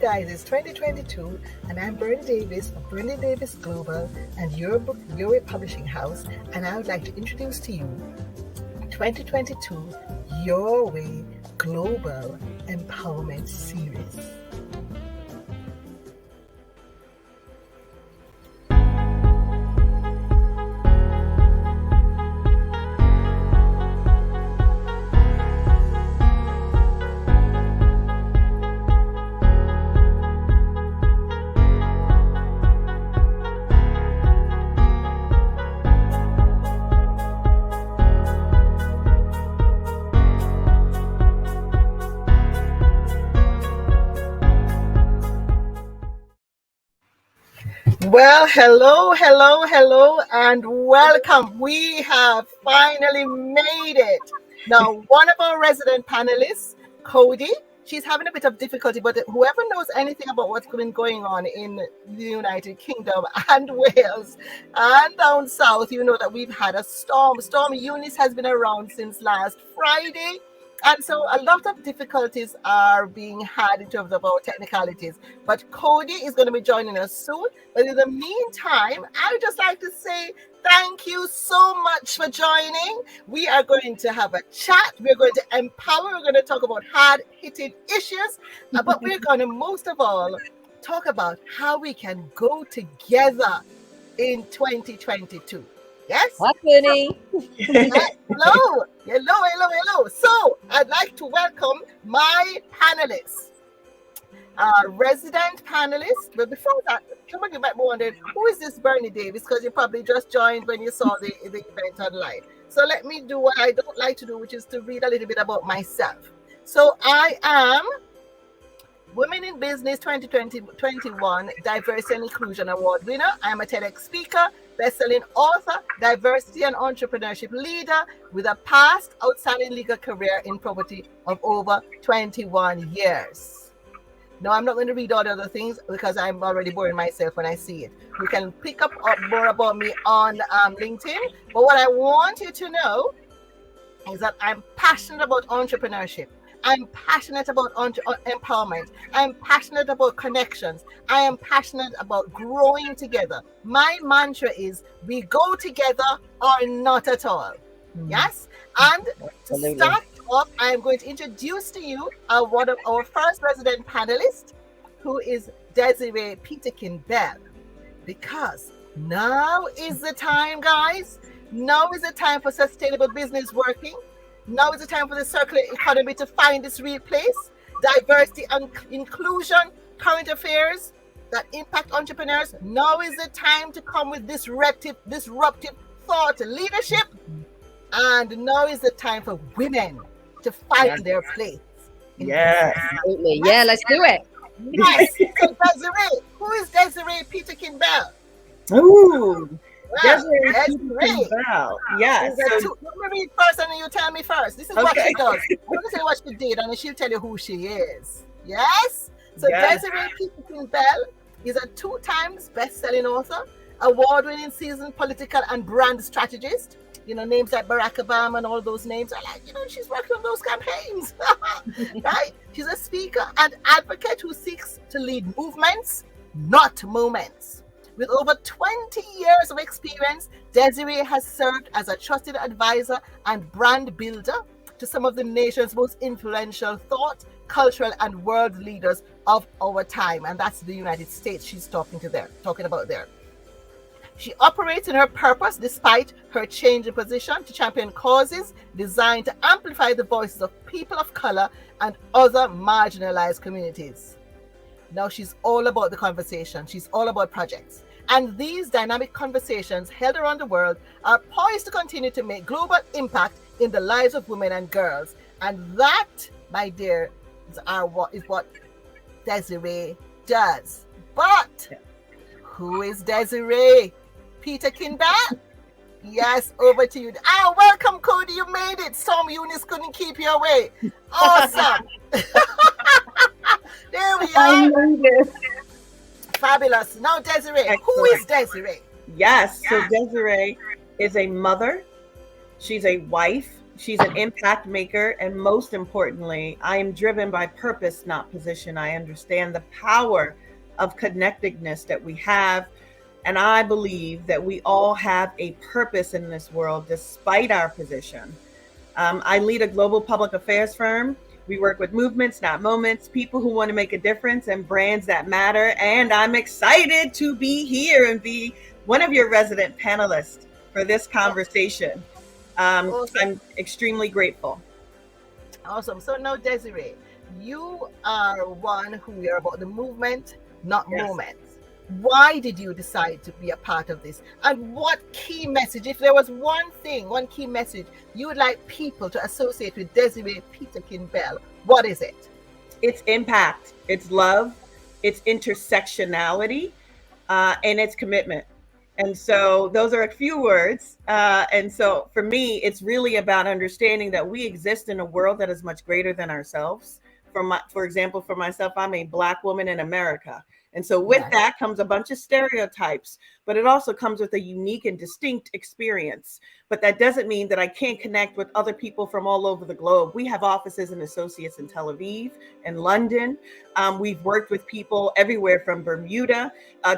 guys, it's 2022 and I'm Bernie Davies of Bernie Davies Global and Your Way Publishing House, and I would like to introduce to you 2022 Your Way Global Empowerment Series. Well, hello, and welcome. We have finally made it. Now, one of our resident panelists, Cody, she's having a bit of difficulty, but whoever knows anything about what's been going on in the United Kingdom and Wales and down south, you know that we've had a storm. Storm Eunice has been around since last Friday. And so a lot of difficulties are being had in terms of our technicalities. But Cody is going to be joining us soon. But in the meantime, I would just like to say thank you so much for joining. We are going to have a chat. We're going to empower. We're going to talk about hard-hitting issues. But we're going to, most of all, talk about how we can go together in 2022. Yes? Hi, Bernie. Hello. So, I'd like to welcome my panelists, resident panelists. But before that, some of you might be wondering, who is this Bernie Davies? Because you probably just joined when you saw the event online. So let me do what I don't like to do, which is to read a little bit about myself. So I am Women in Business 2021 Diversity and Inclusion Award winner. I am a TEDx speaker, best-selling author, diversity and entrepreneurship leader with a past outstanding legal career in property of over 21 years. Now, I'm not going to read all the other things because I'm already boring myself when I see it. You can pick up more about me on LinkedIn. But what I want you to know is that I'm passionate about entrepreneurship. I'm passionate about empowerment. I'm passionate about connections. I am passionate about growing together. My mantra is we go together or not at all. Yes? And to start off, I'm going to introduce to you one of our first resident panelists, who is Desiree Peterkin Bell. Because now is the time, guys. Now is the time for sustainable business working. Now is the time for the circular economy to find its real place. Diversity and inclusion, current affairs that impact entrepreneurs. Now is the time to come with disruptive thought leadership. And now is the time for women to find their place. Yes, absolutely. Yeah, let's do it. Yes. So Desiree, who is Desiree Peterkin Bell? Ooh. Desiree. Bell. Yes. Let me read first and then you tell me first. This is what she does. I'm going to tell you what she did and then she'll tell you who she is. Yes? So Desiree Peterkin Bell is a 2 times best-selling author, award-winning seasoned political and brand strategist. You know, names like Barack Obama and all those names are like, you know, she's working on those campaigns. Right? She's a speaker and advocate who seeks to lead movements, not moments. With over 20 years of experience, Desiree has served as a trusted advisor and brand builder to some of the nation's most influential thought, cultural, and world leaders of our time. And that's the United States she's talking about there. She operates in her purpose despite her change in position to champion causes designed to amplify the voices of people of color and other marginalized communities. Now she's all about the conversation. She's all about projects. And these dynamic conversations held around the world are poised to continue to make global impact in the lives of women and girls. And that, my dear, is what Desiree does. But who is Desiree Peterkin Bell? Yes, over to you. Welcome, Cody. You made it. Storm Eunice couldn't keep you away. Awesome. There we are. Fabulous. Now, Desiree. Excellent. Who is Desiree? Yes. So Desiree is a mother. She's a wife. She's an impact maker. And most importantly, I am driven by purpose, not position. I understand the power of connectedness that we have. And I believe that we all have a purpose in this world, despite our position. I lead a global public affairs firm. We work with movements, not moments, people who want to make a difference, and brands that matter. And I'm excited to be here and be one of your resident panelists for this conversation. Awesome. I'm extremely grateful. Awesome. So now, Desiree, you are one who are about the movement, not moments. Why did you decide to be a part of this? And what key message, if there was one key message you would like people to associate with Desiree Peterkin Bell, what is it? It's impact, it's love, it's intersectionality, and it's commitment. And so those are a few words. And so for me, it's really about understanding that we exist in a world that is much greater than ourselves. For example, for myself, I'm a Black woman in America. And so with that comes a bunch of stereotypes, but it also comes with a unique and distinct experience. But that doesn't mean that I can't connect with other people from all over the globe. We have offices and associates in Tel Aviv and London. We've worked with people everywhere from Bermuda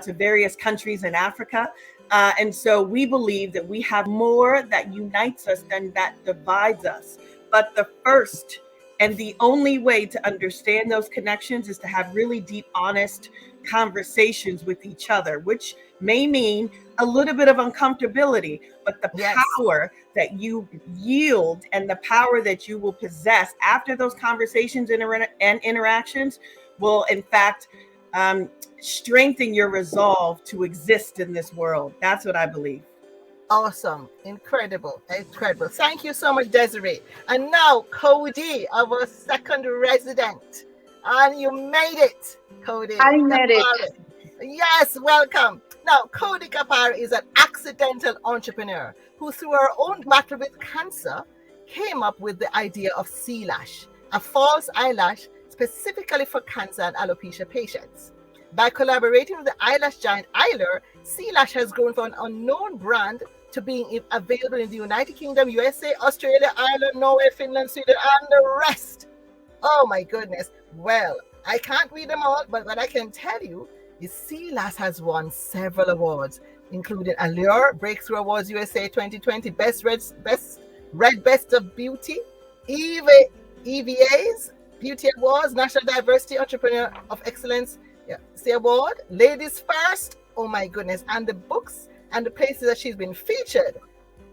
to various countries in Africa. And so we believe that we have more that unites us than that divides us. But the first and the only way to understand those connections is to have really deep, honest conversations with each other, which may mean a little bit of uncomfortability, but the power that you yield and the power that you will possess after those conversations and interactions will, in fact, strengthen your resolve to exist in this world. That's what I believe. Awesome. Incredible. Thank you so much, Desiree. And now, Cody, our second resident. And you made it, Cody. I made it. Yes, welcome. Now, Cody Gapare is an accidental entrepreneur who, through her own battle with cancer, came up with the idea of C-Lash, a false eyelash specifically for cancer and alopecia patients. By collaborating with the eyelash giant Eyelure, C-Lash has grown from an unknown brand to being available in the United Kingdom, USA, Australia, Ireland, Norway, Finland, Sweden, and the rest. Oh my goodness. Well, I can't read them all, but what I can tell you is C-Lash has won several awards, including Allure, Breakthrough Awards USA 2020, Best of Beauty, EVA's Beauty Awards, National Diversity Entrepreneur of Excellence Award, Ladies First, oh my goodness, and the books and the places that she's been featured: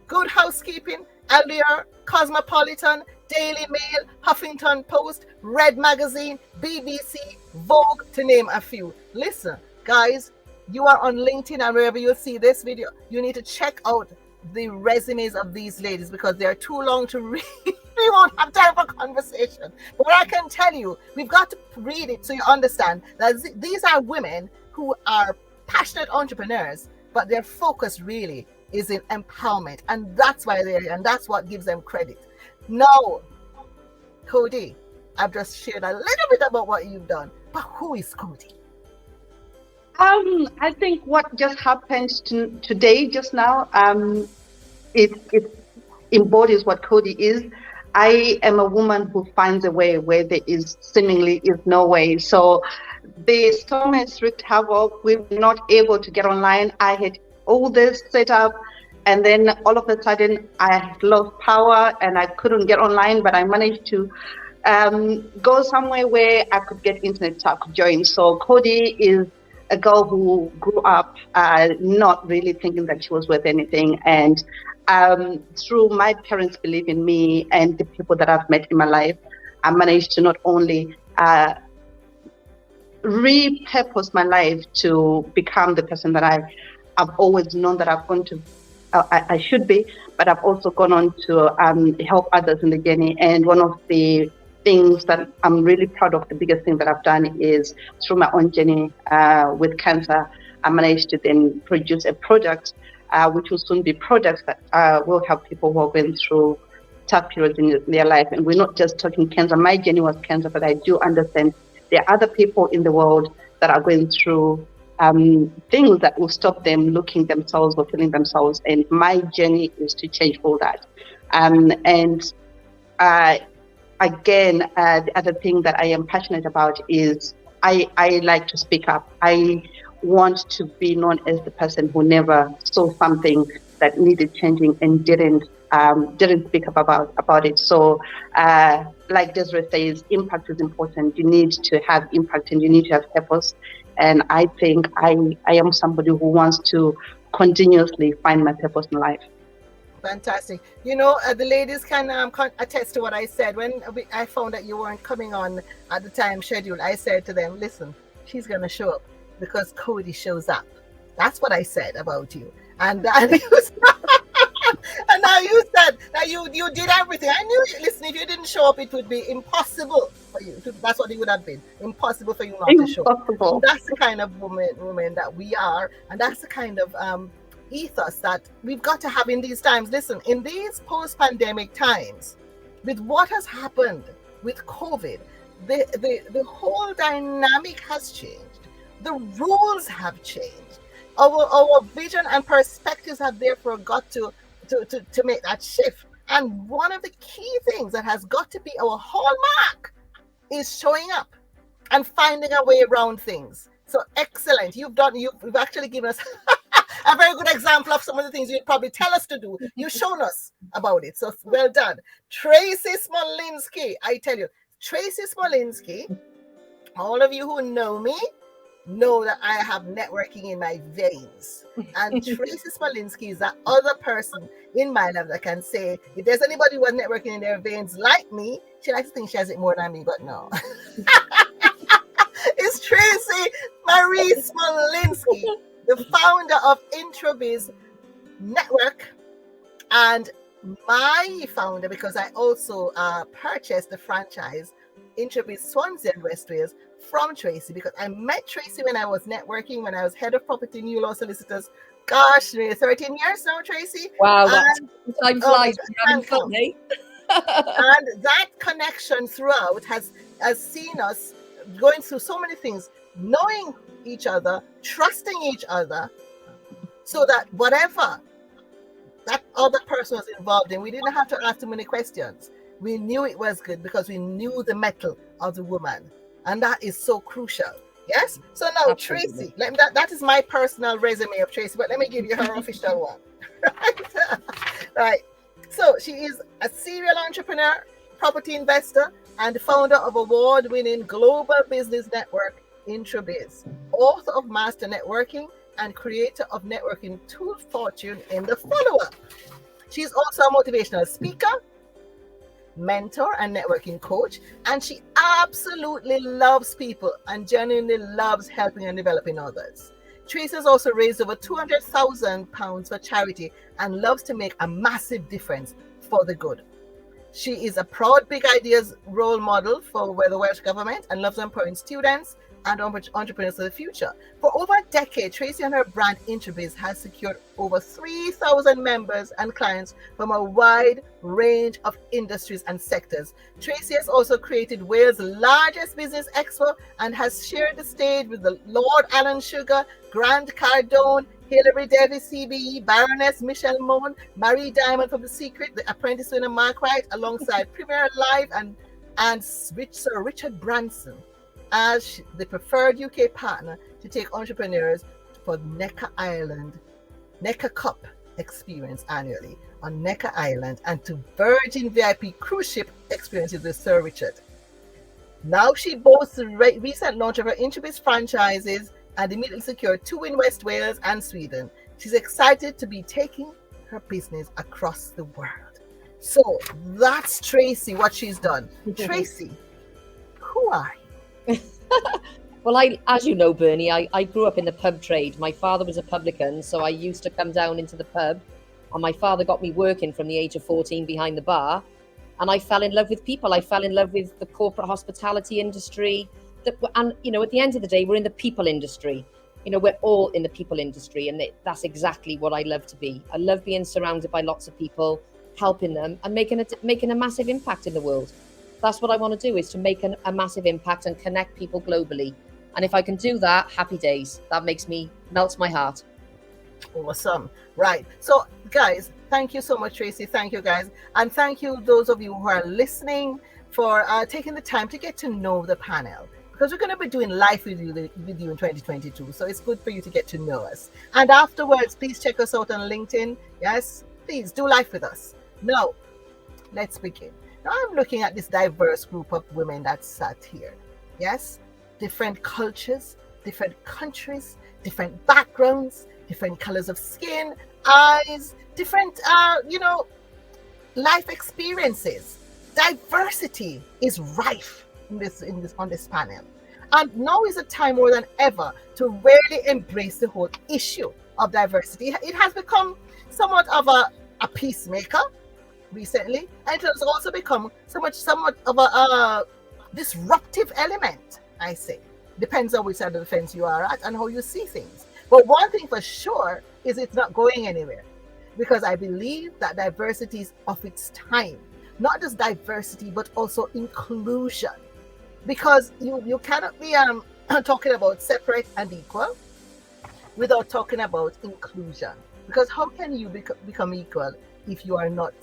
Good Housekeeping, Allure, Cosmopolitan, Daily Mail, Huffington Post, Red Magazine, BBC, Vogue, to name a few. Listen, guys, you are on LinkedIn, and wherever you see this video, you need to check out the resumes of these ladies because they are too long to read. We won't have time for conversation. But what I can tell you, we've got to read it so you understand that these are women who are passionate entrepreneurs, but their focus really is in empowerment, and that's why they're here, and that's what gives them credit. Now, Cody, I've just shared a little bit about what you've done, but who is Cody? I think what just happened today, just now, it embodies what Cody is. I am a woman who finds a way where there is seemingly is no way. So the storm has wreaked havoc. We were not able to get online. I had all this set up, and then all of a sudden I had lost power and I couldn't get online, but I managed to go somewhere where I could get internet so I could join. So Cody is a girl who grew up not really thinking that she was worth anything, and through my parents' belief in me and the people that I've met in my life, I managed to not only repurpose my life to become the person that I've always known that I've gone to, I should be, but I've also gone on to help others in the journey. And one of the things that I'm really proud of, the biggest thing that I've done is through my own journey with cancer, I managed to then produce a product which will soon be products that will help people who are going through tough periods in their life. And we're not just talking cancer. My journey was cancer, but I do understand there are other people in the world that are going through things that will stop them looking themselves or feeling themselves. And my journey is to change all that. And again, the other thing that I am passionate about is I like to speak up. I want to be known as the person who never saw something that needed changing and didn't speak up about it. So like Desiree says, impact is important. You need to have impact and you need to have purpose. And I think I am somebody who wants to continuously find my purpose in life. Fantastic. You know, the ladies can attest to what I said. When I found that you weren't coming on at the time scheduled, I said to them, listen, she's going to show up because Cody shows up. That's what I said about you. And and now you said that you did everything. I knew, listen, if you didn't show up, it would be impossible for you. That's what it would have been. Impossible for you not to show up. That's the kind of woman that we are. And that's the kind of ethos that we've got to have in these times. Listen, in these post-pandemic times, with what has happened with COVID, the whole dynamic has changed. The rules have changed. Our vision and perspectives have therefore got to make that shift. And one of the key things that has got to be our hallmark is showing up and finding a way around things. So excellent. You've actually given us a very good example of some of the things you'd probably tell us to do. You've shown us about it. So well done. Tracey Smolinski, I tell you, Tracey Smolinski, all of you who know me know that I have networking in my veins. And Tracey Smolinski is that other person in my life that can say, if there's anybody who has networking in their veins like me, she likes to think she has it more than me, but no. It's Tracey Marie Smolinski, the founder of Introbiz Network, and my founder, because I also purchased the franchise Introbiz Swansea and West Wales from Tracey, because I met Tracey when I was networking, when I was head of property new law solicitors. Gosh, 13 years now, Tracey. Wow, time flies. And that connection throughout has seen us going through so many things, knowing each other, trusting each other, so that whatever that other person was involved in, we didn't have to ask too many questions. We knew it was good because we knew the mettle of the woman. And that is so crucial. Yes? So now, Tracey, that is my personal resume of Tracey, but let me give you her official one. Right. So she is a serial entrepreneur, property investor, and founder of award-winning global business network, Introbiz, author of Master Networking, and creator of networking tool Fortune in the follow-up. She's also a motivational speaker, mentor, and networking coach, and she absolutely loves people and genuinely loves helping and developing others. Tracey has also raised over £200,000 for charity and loves to make a massive difference for the good. She is a proud Big Ideas role model for the Welsh Government and loves empowering students and entrepreneurs of the future. For over a decade, Tracey and her brand Introbiz has secured over 3,000 members and clients from a wide range of industries and sectors. Tracey has also created Wales' largest business expo and has shared the stage with the Lord Alan Sugar, Grant Cardone, Hilary Davies, CBE, Baroness Michelle Moan, Marie Diamond from The Secret, The Apprentice winner Mark Wright, alongside Premier Live and Sir Richard Branson as the preferred UK partner to take entrepreneurs for Necker Cup experience annually on Necker Island and to Virgin VIP cruise ship experiences with Sir Richard. Now she boasts the recent launch of her Introbiz franchises and immediately secured 2 in West Wales and Sweden. She's excited to be taking her business across the world. So that's Tracey, what she's done. Tracey, who are you? Well, as you know, Bernie, I grew up in the pub trade. My father was a publican, so I used to come down into the pub, and my father got me working from the age of 14 behind the bar, and I fell in love with people. I fell in love with the corporate hospitality industry. And, you know, at the end of the day, we're in the people industry. You know, we're all in the people industry, and that's exactly what I love to be. I love being surrounded by lots of people, helping them, and making a massive impact in the world. That's what I want to do, is to make a massive impact and connect people globally. And if I can do that, happy days. That melts my heart. Awesome. Right. So guys, Thank you so much, Tracey. Thank you, guys. And thank you, those of you who are listening, for taking the time to get to know the panel. Because we're going to be doing live with you in 2022. So it's good for you to get to know us. And afterwards, please check us out on LinkedIn. Yes, please do live with us. Now, let's begin. Now I'm looking at this diverse group of women that sat here. Yes, different cultures, different countries, different backgrounds, different colors of skin, eyes, different, life experiences. Diversity is rife on this panel. And now is a time more than ever to really embrace the whole issue of diversity. It has become somewhat of a peacemaker recently, and it has also become somewhat of a disruptive element, I say. Depends on which side of the fence you are at and how you see things. But one thing for sure is it's not going anywhere, because I believe that diversity is of its time. Not just diversity, but also inclusion. Because you cannot be talking about separate and equal without talking about inclusion. Because how can you become equal if you are not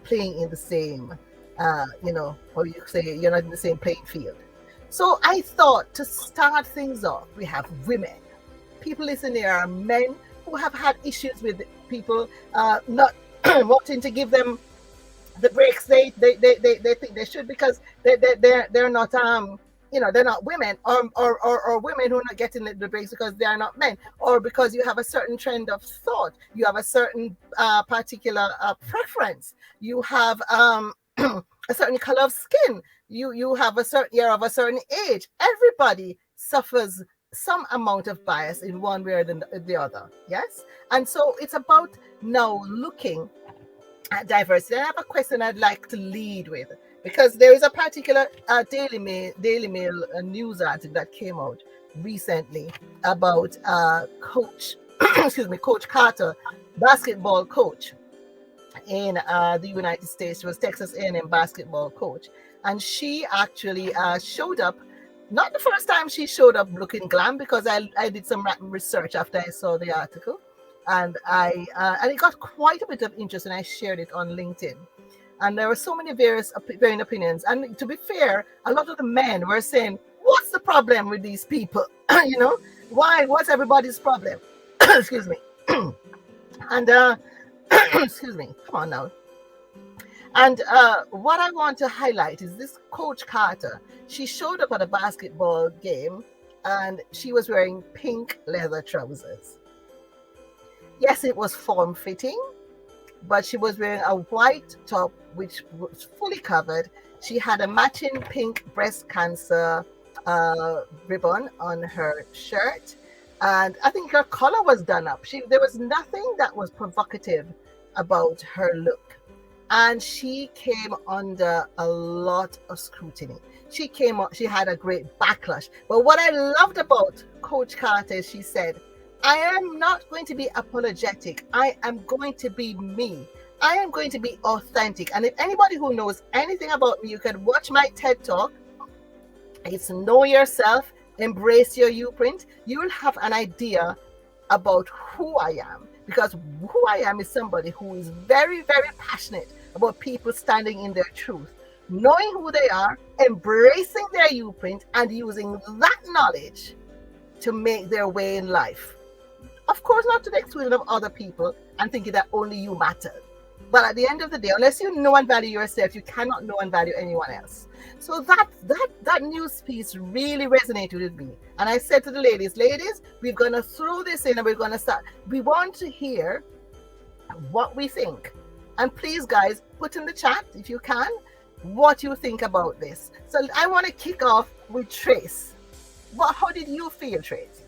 playing in the same, or you say you're not in the same playing field? So I thought, to start things off, we have women. People listening, there are men who have had issues with people not wanting to give them the breaks they think they should, because they're not they're not women, or women who are not getting the breaks because they are not men, or because you have a certain trend of thought, you have a certain particular preference, you have a certain color of skin, you have a certain year of a certain age. Everybody suffers some amount of bias in one way or the other. Yes, and so it's about now looking at diversity. I have a question I'd like to lead with, because there is a particular Daily Mail news article that came out recently about Coach Coach Carter, basketball coach in the United States. She was Texas A&M basketball coach, and she actually showed up. Not the first time she showed up looking glam, because I did some research after I saw the article, and it got quite a bit of interest, and I shared it on LinkedIn. And there were so many various varying opinions. And to be fair, a lot of the men were saying, "What's the problem with these people? Why? What's everybody's problem?" Excuse me. And excuse me. Come on now. And what I want to highlight is this Coach Carter. She showed up at a basketball game, and she was wearing pink leather trousers. Yes, it was form-fitting, but she was wearing a white top which was fully covered. She had a matching pink breast cancer ribbon on her shirt, and I think her collar was done up. There was nothing that was provocative about her look. And she came under a lot of scrutiny. She had a great backlash. But what I loved about Coach Carter is she said, "I am not going to be apologetic. I am going to be me. I am going to be authentic." And if anybody who knows anything about me, you can watch my TED Talk. It's Know Yourself, Embrace Your You-print. You'll have an idea about who I am. Because who I am is somebody who is very, very passionate about people standing in their truth, knowing who they are, embracing their you-print, and using that knowledge to make their way in life. Of course, not to the exclusion of other people and thinking that only you matter. But at the end of the day, unless you know and value yourself, you cannot know and value anyone else. So that news piece really resonated with me. And I said to the ladies, we're going to throw this in and we're going to start. We want to hear what we think. And please, guys, put in the chat, if you can, what you think about this. So I want to kick off with Trace. How did you feel, Trace?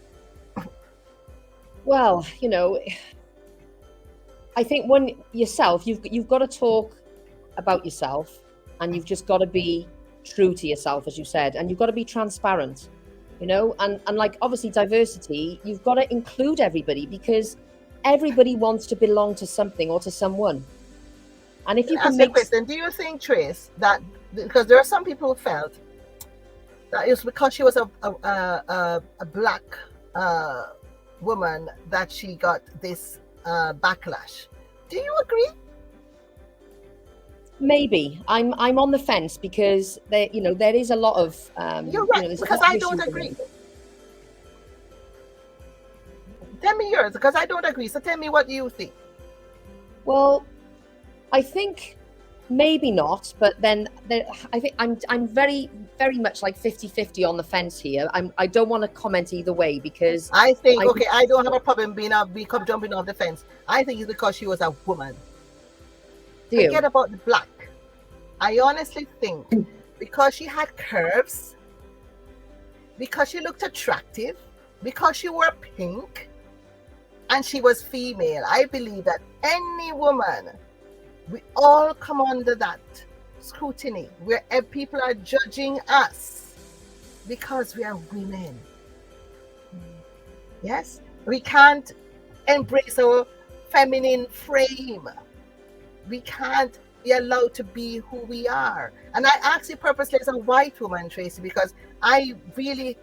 Well, I think when yourself, you've got to talk about yourself, and you've just got to be true to yourself, as you said, and you've got to be transparent, and like, obviously diversity, you've got to include everybody, because everybody wants to belong to something or to someone. And if you can make... question, do you think, Trace, that because there are some people who felt that it was because she was a black woman that she got this backlash? Do you agree? Maybe I'm on the fence because there is a lot of You're right, there's a because lot of I don't issues agree. around it. Tell me yours, because I don't agree. So tell me what you think. Well, I think maybe not, but then I think I'm very, very much like 50-50 on the fence here. I don't want to comment either way because I think, okay, I don't have a problem become jumping off the fence. I think it's because she was a woman. Forget about the black. I honestly think because she had curves, because she looked attractive, because she wore pink, and she was female. I believe that any woman, we all come under that scrutiny where people are judging us because we are women. Yes, we can't embrace our feminine frame. We can't be allowed to be who we are. And I ask you purposely as a white woman, Tracey, because I really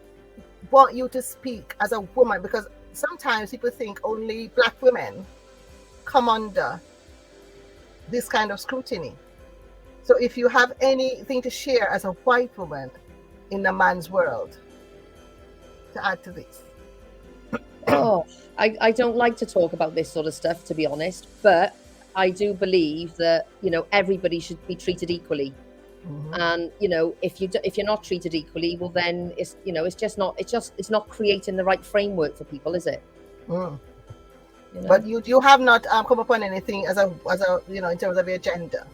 want you to speak as a woman, because sometimes people think only black women come under this kind of scrutiny. So if you have anything to share as a white woman in a man's world to add to this. Oh, I don't like to talk about this sort of stuff, to be honest, but I do believe that, everybody should be treated equally. Mm-hmm. And, if you're not treated equally, well, then it's not creating the right framework for people, is it? Mm. But you have not come upon anything as a in terms of your gender.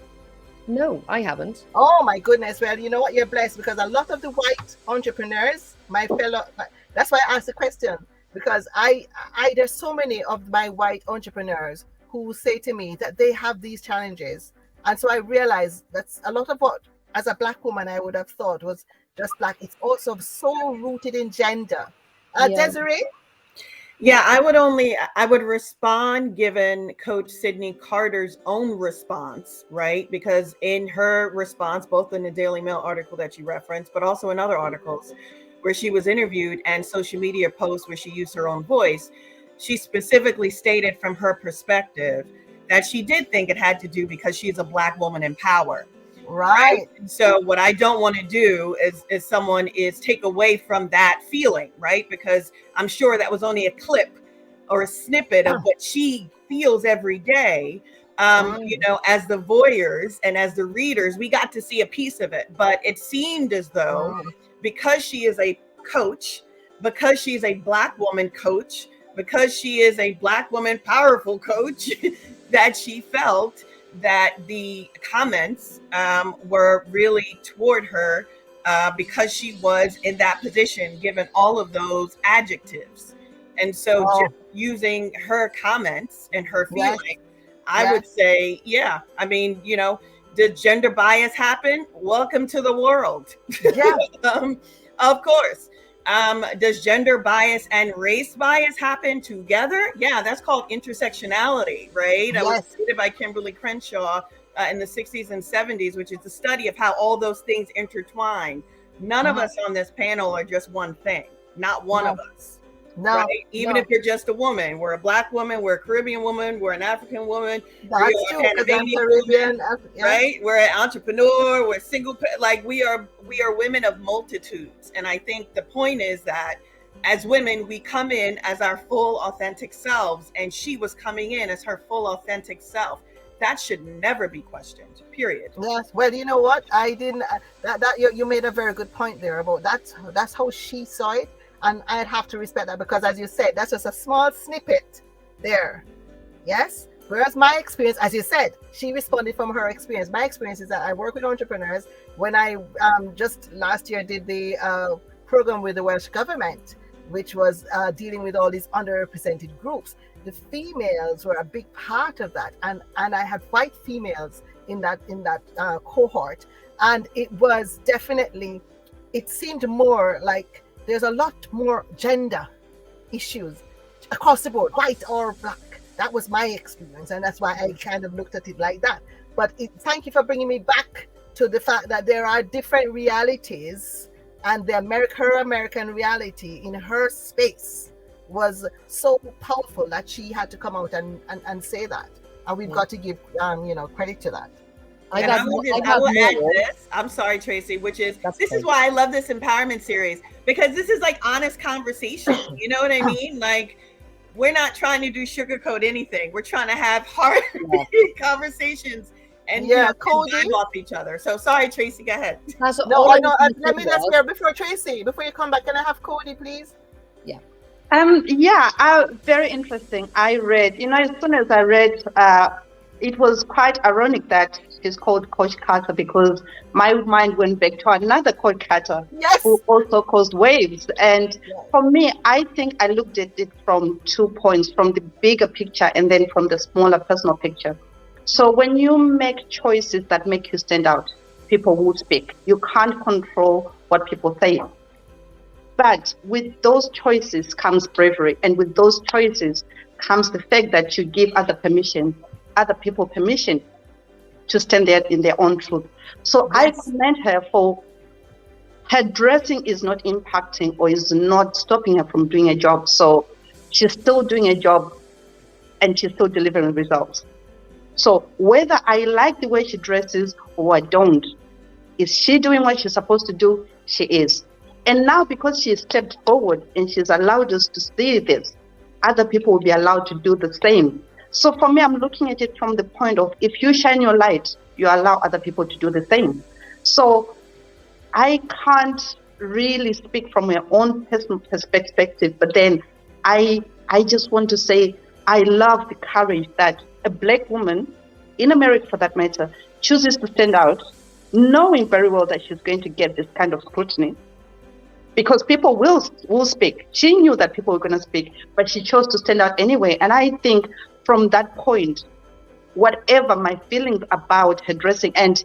No, I haven't. Oh my goodness. Well, you know what? You're blessed, because a lot of the white entrepreneurs, that's why I asked the question, because there's so many of my white entrepreneurs who say to me that they have these challenges. And so I realized that's a lot of what, as a black woman, I would have thought was just black. It's also so rooted in gender. Desiree? Yeah, I would respond given Coach Sydney Carter's own response, right? Because in her response, both in the Daily Mail article that you referenced, but also in other articles where she was interviewed and social media posts where she used her own voice, she specifically stated from her perspective that she did think it had to do because she's a black woman in power. Right. So what I don't want to do is take away from that feeling, right? Because I'm sure that was only a clip or a snippet of what she feels every day. As the voyeurs and as the readers, we got to see a piece of it, but it seemed as though because she is a coach, because she's a black woman coach, because she is a black woman powerful coach, that she felt that the comments were really toward her because she was in that position, given all of those adjectives. And so just using her comments and her feeling, I would say, yeah, I mean, did gender bias happen? Welcome to the world. Yeah. Of course. Does gender bias and race bias happen together? Yeah, that's called intersectionality, right? That was created by Kimberly Crenshaw in the 60s and 70s, which is the study of how all those things intertwine. None of us on this panel are just one thing, not one of us. No, right? Even if you're just a woman, we're a black woman, we're a Caribbean woman, we're an African woman, that's true, Caribbean, right? We're an entrepreneur, we're single, like we are women of multitudes. And I think the point is that as women, we come in as our full authentic selves, and she was coming in as her full authentic self. That should never be questioned, period. Yes, well, you know what? I didn't, you made a very good point there about that's how she saw it. And I'd have to respect that, because as you said, that's just a small snippet there. Yes. Whereas my experience, as you said, she responded from her experience. My experience is that I work with entrepreneurs. When I just last year did the program with the Welsh government, which was dealing with all these underrepresented groups, the females were a big part of that. And I had white females in that cohort. And it was definitely, it seemed more like there's a lot more gender issues across the board, white or black. That was my experience, and that's why I kind of looked at it like that. But thank you for bringing me back to the fact that there are different realities, and her American reality in her space was so powerful that she had to come out and say that. and we've got to give credit to that. And I will add this. I'm sorry, Tracey, which is this is why I love this empowerment series, because this is like honest conversation. You know what I mean? Like, we're not trying to do sugarcoat anything. We're trying to have hard conversations and vibe off each other. So sorry, Tracey, go ahead. Let me just hear before Tracey, before you come back, can I have Cody, please? Very interesting. I read, as soon as I read, it was quite ironic that she's called Coach Carter, because my mind went back to another Coach Carter who also caused waves. And for me, I think I looked at it from 2 points, from the bigger picture and then from the smaller personal picture. So when you make choices that make you stand out, people will speak. You can't control what people say. But with those choices comes bravery. And with those choices comes the fact that you give other people permission to stand there in their own truth. So I commend her for her dressing is not impacting or is not stopping her from doing a job. So she's still doing a job and she's still delivering results. So whether I like the way she dresses or I don't, is she doing what she's supposed to do? She is. And now because she stepped forward and she's allowed us to see this, other people will be allowed to do the same. So for me, I'm looking at it from the point of, if you shine your light, you allow other people to do the same. So I can't really speak from my own personal perspective, but then I just want to say, I love the courage that a Black woman, in America for that matter, chooses to stand out, knowing very well that she's going to get this kind of scrutiny, because people will speak. She knew that people were going to speak, but she chose to stand out anyway. And I think from that point, whatever my feelings about her dressing, and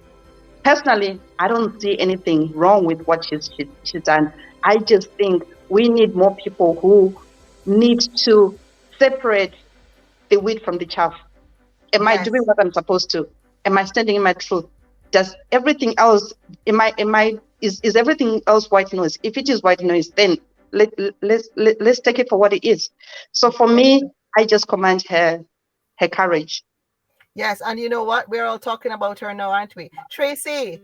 personally, I don't see anything wrong with what she's done. I just think we need more people who need to separate the wheat from the chaff. Am I doing what I'm supposed to? Am I standing in my truth? Does everything else, is everything else white noise? If it is white noise, then let's take it for what it is. So for me, I just commend her courage. Yes, and you know what? We're all talking about her now, aren't we? Tracey,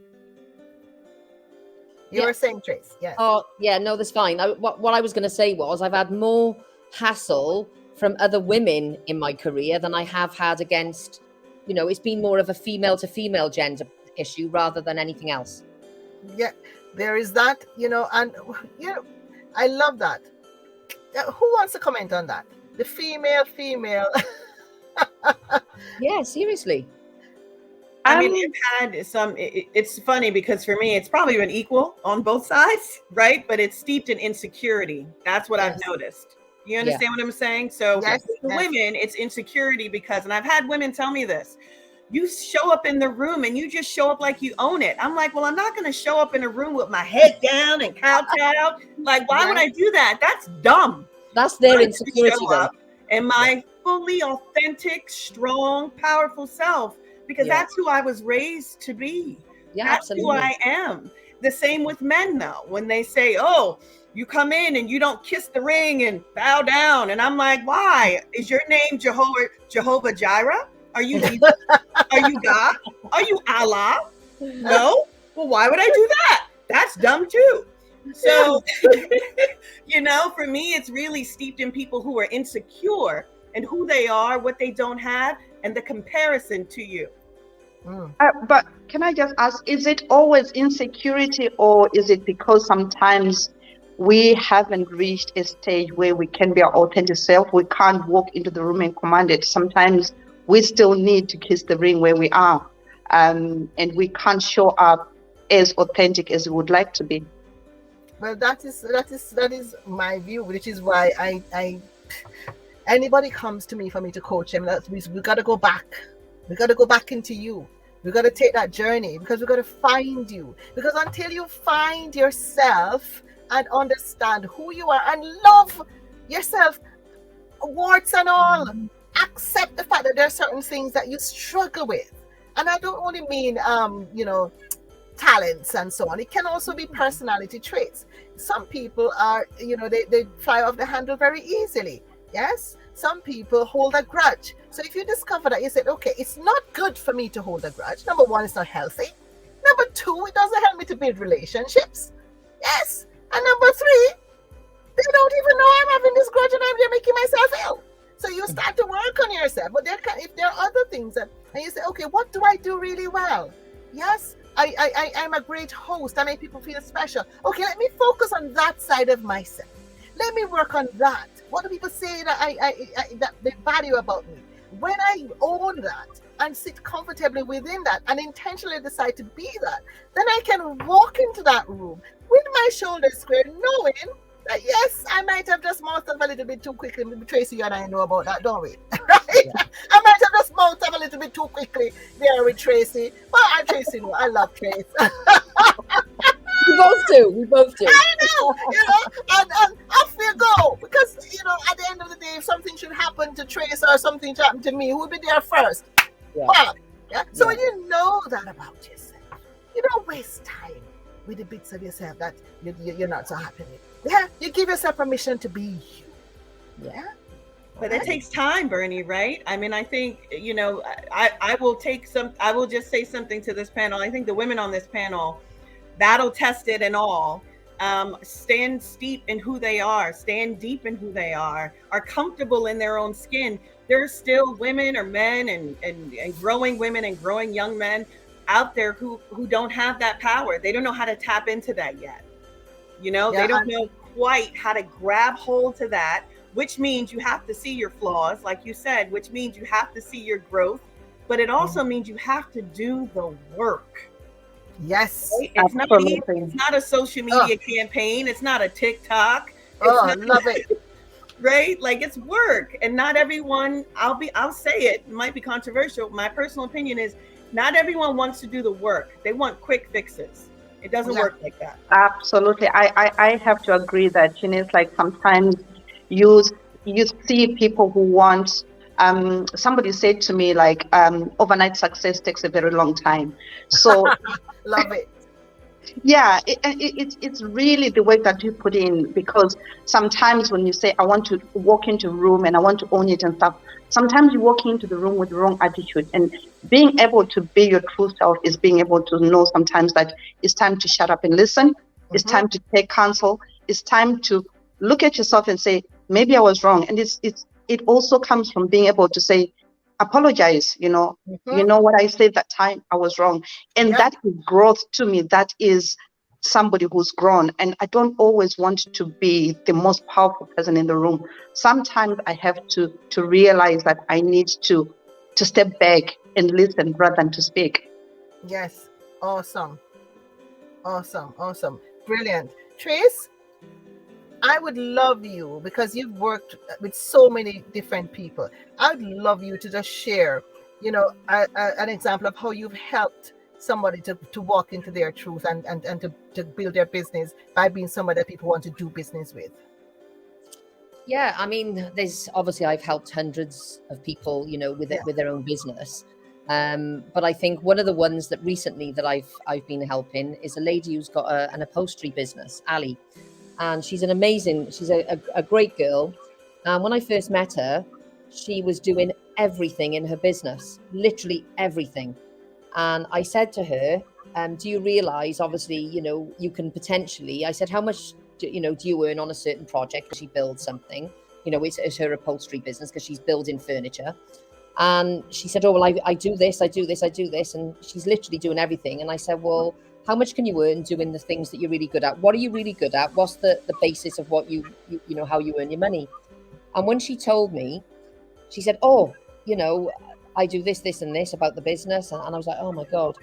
you were saying, Trace. Yes. Oh, yeah, no, that's fine. What I was going to say was I've had more hassle from other women in my career than I have had against, it's been more of a female to female gender issue rather than anything else. Yeah, there is that, and I love that. Who wants to comment on that? The female. Yeah, seriously. I mean, it's funny because for me, it's probably been equal on both sides, right? But it's steeped in insecurity. That's what I've noticed. You understand what I'm saying? So for women, it's insecurity because, and I've had women tell me this, you show up in the room and you just show up like you own it. I'm like, well, I'm not going to show up in a room with my head down and kowtowed. Like, why would I do that? That's dumb. That's their insecurity. And my fully authentic, strong, powerful self, because that's who I was raised to be. Yeah, that's absolutely. who I am. The same with men, though, when they say, oh, you come in and you don't kiss the ring and bow down. And I'm like, why? Is your name Jehovah Jireh? Are you Jesus? Are you God? Are you Allah? No? Well, why would I do that? That's dumb too. So, for me, it's really steeped in people who are insecure and who they are, what they don't have, and the comparison to you. But can I just ask, is it always insecurity, or is it because sometimes we haven't reached a stage where we can be our authentic self? We can't walk into the room and command it. Sometimes we still need to kiss the ring where we are, and we can't show up as authentic as we would like to be. Well, that is my view, which is why I anybody comes to me for me to coach them, we got to go back. We got to go back into you. We got to take that journey because we got to find you. Because until you find yourself and understand who you are and love yourself, warts and all, accept the fact that there are certain things that you struggle with. And I don't only mean, talents and so on. It can also be personality traits. Some people are, they fly off the handle very easily. Yes, some people hold a grudge. So if you discover that, you said, okay, it's not good for me to hold a grudge. Number one, it's not healthy. Number two, it doesn't help me to build relationships. Yes. And number three, they don't even know I'm having this grudge and I'm making myself ill. So you start to work on yourself. But if there are other things and you say, okay, what do I do really well? Yes, I'm a great host. I make people feel special. Okay, let me focus on that side of myself. Let me work on that. What do people say that that they value about me? When I own that and sit comfortably within that and intentionally decide to be that, then I can walk into that room with my shoulders square, knowing that yes, I might have just mouthed up a little bit too quickly. Maybe Tracey, you and I know about that, don't we? Right? Yeah. I might have just mouthed up a little bit too quickly there with Tracey. But I'm Tracey. No, I love Trace. We both do. We both do. I know, and off we go. Because, at the end of the day, if something should happen to Trace or something should happen to me, who will be there first? Yeah. Bob. Yeah? So when you know that about yourself, you don't waste time with the bits of yourself that you're not so happy with. Yeah, you give yourself permission to be you. Yeah. But it takes time, Bernie, right? I mean, I think, I will just say something to this panel. I think the women on this panel, battle tested and all, stand steep in who they are, stand deep in who they are comfortable in their own skin. There's still women or men and growing women and growing young men out there who don't have that power. They don't know how to tap into that yet. They don't know quite how to grab hold to that, which means you have to see your flaws, like you said, which means you have to see your growth, but it also means you have to do the work. Yes. Right? It's not a social media campaign. It's not a TikTok. I love it. Right? Like, it's work. And not everyone, I'll say it might be controversial. My personal opinion is not everyone wants to do the work. They want quick fixes. It doesn't work like that. Absolutely. I have to agree that, it's like sometimes you see people who want, somebody said to me, like, overnight success takes a very long time. So love it. Yeah, it's really the work that you put in, because sometimes when you say, I want to walk into a room and I want to own it and stuff, sometimes you walk into the room with the wrong attitude. And being able to be your true self is being able to know sometimes that it's time to shut up and listen. It's time to take counsel. It's time to look at yourself and say, maybe I was wrong. And it also comes from being able to say, apologize, you know what I said that time, I was wrong. And that is growth to me. That is somebody who's grown. And I don't always want to be the most powerful person in the room. Sometimes I have to realize that I need to step back and listen rather than to speak. Yes. Awesome. Brilliant. Trace, I would love you, because you've worked with so many different people. I'd love you to just share, an example of how you've helped somebody to walk into their truth and to build their business by being somebody that people want to do business with. Yeah, I mean, I've helped hundreds of people, with their own business. But I think one of the ones that recently that I've been helping is a lady who's got an upholstery business, Ali. And she's a great girl. And when I first met her, she was doing everything in her business, literally everything. And I said to her, do you realize, obviously, you can potentially, I said, how much do you earn on a certain project? She builds something, it's her upholstery business because she's building furniture. And she said, oh, well, I do this. And she's literally doing everything. And I said, well, how much can you earn doing the things that you're really good at? What are you really good at? What's the basis of what you how you earn your money? And when she told me, she said, oh, I do this and this about the business. And I was like, oh my God.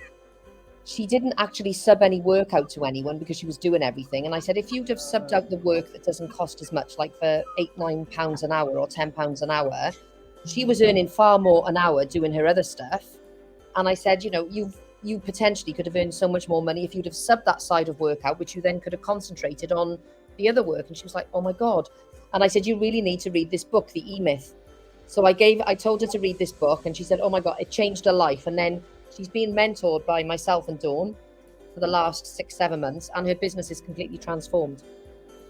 She didn't actually sub any work out to anyone because she was doing everything. And I said, if you'd have subbed out the work that doesn't cost as much, like for £8-9 an hour or £10 an hour, she was earning far more an hour doing her other stuff. And I said, you potentially could have earned so much more money if you'd have subbed that side of work out, which you then could have concentrated on the other work. And she was like, oh my God. And I said, you really need to read this book, The E-Myth. So I told her to read this book, and she said, oh my God, it changed her life. And then she's been mentored by myself and Dawn for the last 6-7 months, and her business is completely transformed.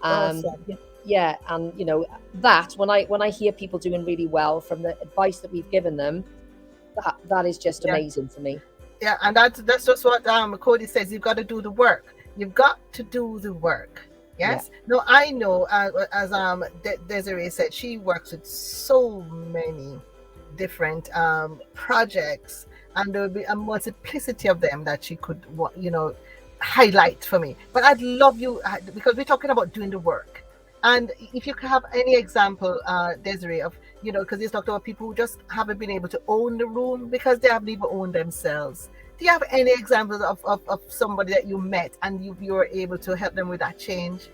Awesome. yeah, and you know that when I hear people doing really well from the advice that we've given them, that is just amazing for me. Yeah, and that's just what Cody says. You've got to do the work. You've got to do the work. Yes. Yeah. No, I know. As Desiree said, she works with so many different projects, and there will be a multiplicity of them that she could, highlight for me. But I'd love you because we're talking about doing the work, and if you could have any example, Desiree, of because you talked about people who just haven't been able to own the room because they haven't even owned themselves. Do you have any examples of somebody that you met and you were able to help them with that change?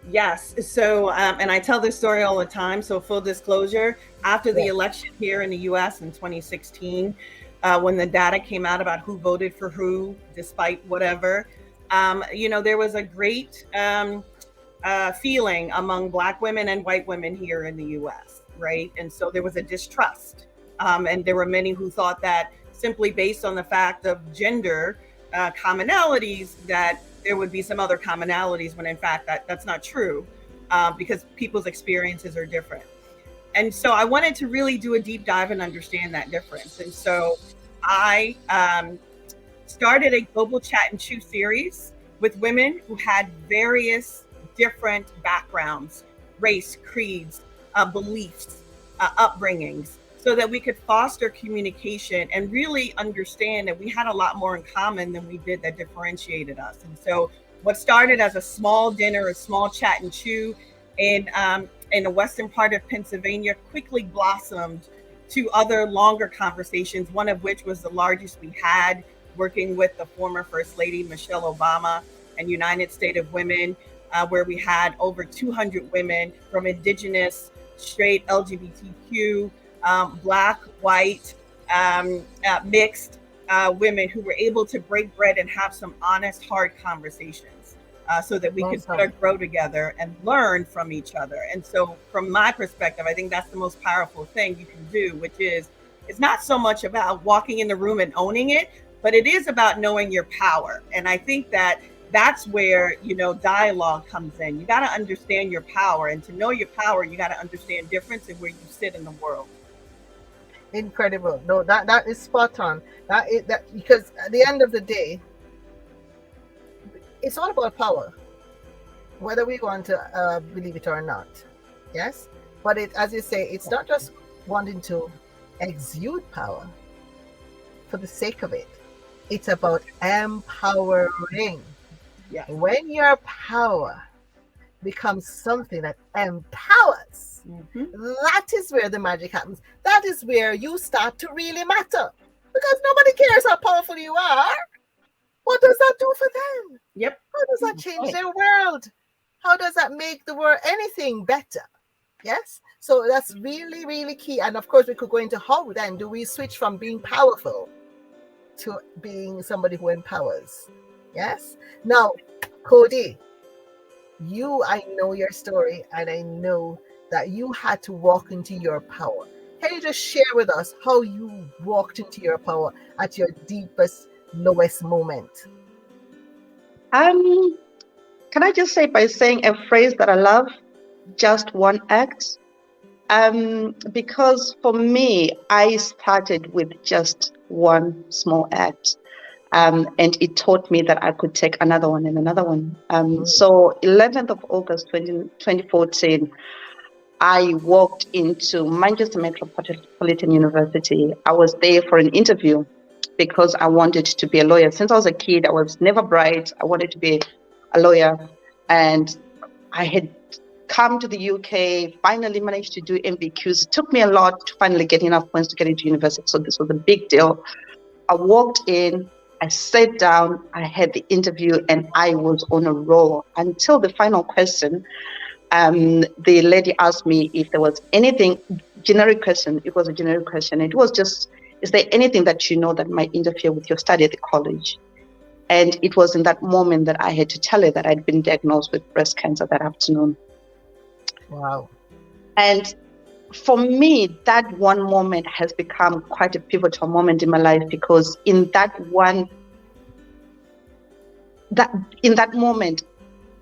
Yes. So, and I tell this story all the time. So full disclosure, after the election here in the US in 2016, when the data came out about who voted for who, despite whatever, there was a great feeling among Black women and white women here in the US, right? And so there was a distrust. And there were many who thought that simply based on the fact of gender commonalities, that there would be some other commonalities, when in fact that's not true, because people's experiences are different. And so I wanted to really do a deep dive and understand that difference. And so I started a global chat and chew series with women who had various different backgrounds, race, creeds, beliefs, upbringings, so that we could foster communication and really understand that we had a lot more in common than we did that differentiated us. And so what started as a small dinner, a small chat and chew in the western part of Pennsylvania quickly blossomed to other longer conversations, one of which was the largest we had, working with the former First Lady, Michelle Obama, and United States of Women, where we had over 200 women from Indigenous, straight, LGBTQ, Black, white, mixed women who were able to break bread and have some honest, hard conversations so that we could grow together and learn from each other. And so from my perspective, I think that's the most powerful thing you can do, which is it's not so much about walking in the room and owning it, but it is about knowing your power. And I think that that's where, dialogue comes in. You got to understand your power, and to know your power, you got to understand difference and where you sit in the world. Incredible. No, that is spot on. That because at the end of the day, it's all about power, whether we want to believe it or not. Yes, but as you say, it's not just wanting to exude power for the sake of it. It's about empowering. Yeah. When your power becomes something that empowers, that is where the magic happens. That is where you start to really matter, because nobody cares how powerful you are. What does that do for them? Yep. How does that change their world? How does that make the world anything better? Yes. So that's really, really key. And of course, we could go into how then do we switch from being powerful to being somebody who empowers. Yes. Now, Cody, I know your story, and I know that you had to walk into your power. Can you just share with us how you walked into your power at your deepest, lowest moment? Can I just say by saying a phrase that I love, just one act? Because for me, I started with just one small act. And it taught me that I could take another one and another one. So 11th of August, 2014, I walked into Manchester Metropolitan University. I was there for an interview because I wanted to be a lawyer. Since I was a kid, I was never bright. I wanted to be a lawyer. And I had come to the UK, finally managed to do MBQs. It took me a lot to finally get enough points to get into university. So this was a big deal. I walked in, I sat down, I had the interview, and I was on a roll until the final question. The lady asked me if there was anything, generic question. It was a generic question. It was just, is there anything that you know that might interfere with your study at the college? And it was in that moment that I had to tell her that I'd been diagnosed with breast cancer that afternoon. Wow. And for me, that one moment has become quite a pivotal moment in my life, because in that moment,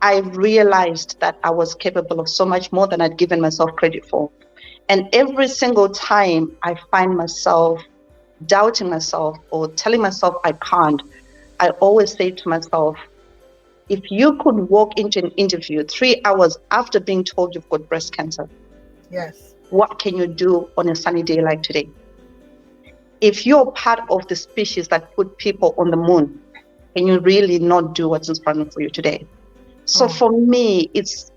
I realized that I was capable of so much more than I'd given myself credit for. And every single time I find myself doubting myself or telling myself I can't, I always say to myself, if you could walk into an interview 3 hours after being told you've got breast cancer, Yes. what can you do on a sunny day like today? If you're part of the species that put people on the moon, can you really not do what's inspiring for you today? So for me, it's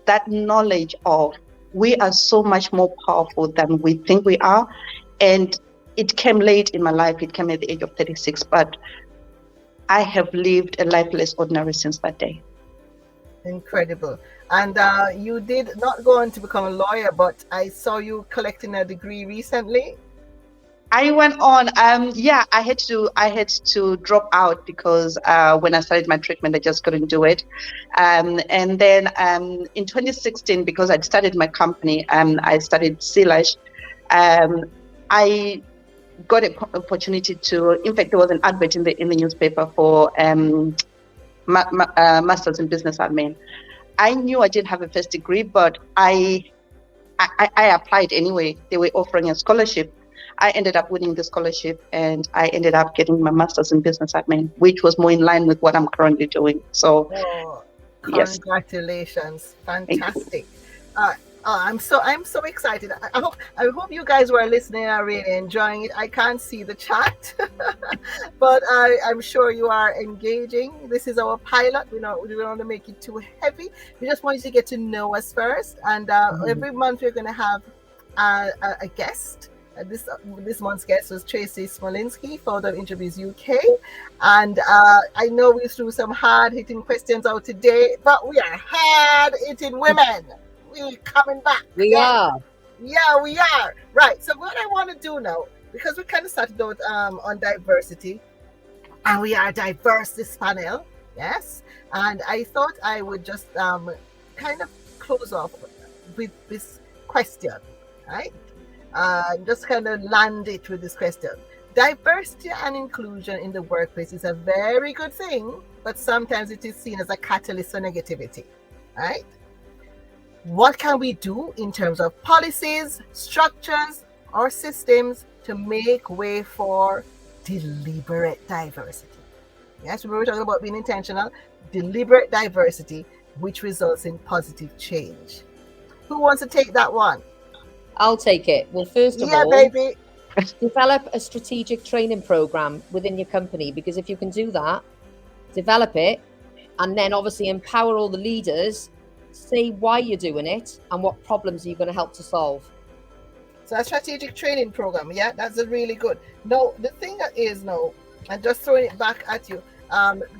that knowledge of we are so much more powerful than we think we are. And it came late in my life. It came at the age of 36, but I have lived a life less ordinary since that day. Incredible. And you did not go on to become a lawyer, but I saw you collecting a degree recently. I went on. I had to drop out because when I started my treatment, I just couldn't do it. And then in 2016, because I'd started my company, I started Silash. I got an opportunity to. In fact, there was an advert in the newspaper for masters in business admin. I knew I didn't have a first degree, but I applied anyway. They were offering a scholarship. I ended up winning the scholarship, and I ended up getting my master's in business admin, which was more in line with what I'm currently doing. So, congratulations! Yes. Fantastic. I'm so excited. I hope you guys who are listening are really enjoying it. I can't see the chat, but I'm sure you are engaging. This is our pilot. We don't want to make it too heavy. We just want you to get to know us first, and every month we're going to have a guest. This month's guest was Tracey Smolinski, founder of Interviews UK. And I know we threw some hard-hitting questions out today, but we are hard-hitting women. We're coming back. We are. Yeah, we are. Right. So what I want to do now, because we kind of started out on diversity, and we are diverse, this panel. Yes. And I thought I would just kind of close off with this question, right? Just kind of land it with this question. Diversity and inclusion in the workplace is a very good thing, but sometimes it is seen as a catalyst for negativity, right? What can we do in terms of policies, structures, or systems to make way for deliberate diversity? Yes, we were talking about being intentional, deliberate diversity, which results in positive change. Who wants to take that one? I'll take it. Well, first of all, baby. Develop a strategic training program within your company, because if you can do that, develop it, and then obviously empower all the leaders, say why you're doing it and what problems are you going to help to solve. So a strategic training program, yeah, that's a really good. Now, the thing is now, and just throwing it back at you,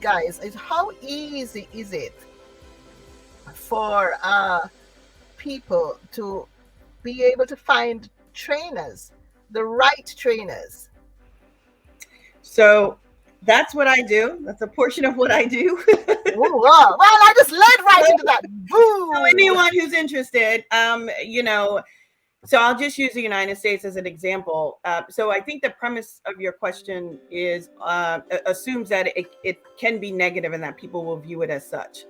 guys, is how easy is it for people to be able to find trainers, the right trainers? So that's what I do. That's a portion of what I do. Ooh, wow. Well, I just led right into that. Boom. So anyone who's interested, so I'll just use the United States as an example. So I think the premise of your question is assumes that it can be negative and that people will view it as such,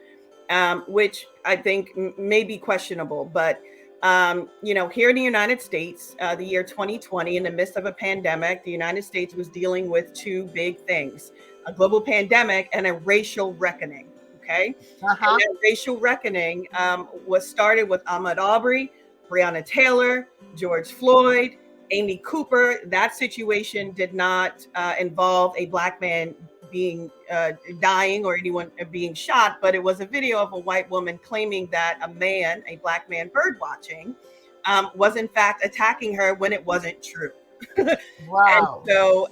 which I think may be questionable. But here in the United States, the year 2020, in the midst of a pandemic, the United States was dealing with two big things: a global pandemic and a racial reckoning. Okay. And that racial reckoning was started with Ahmaud Arbery, Breonna Taylor, George Floyd, Amy Cooper. That situation did not involve a Black man being dying or anyone being shot, but it was a video of a white woman claiming that a Black man bird watching, was in fact attacking her when it wasn't true. Wow. And so,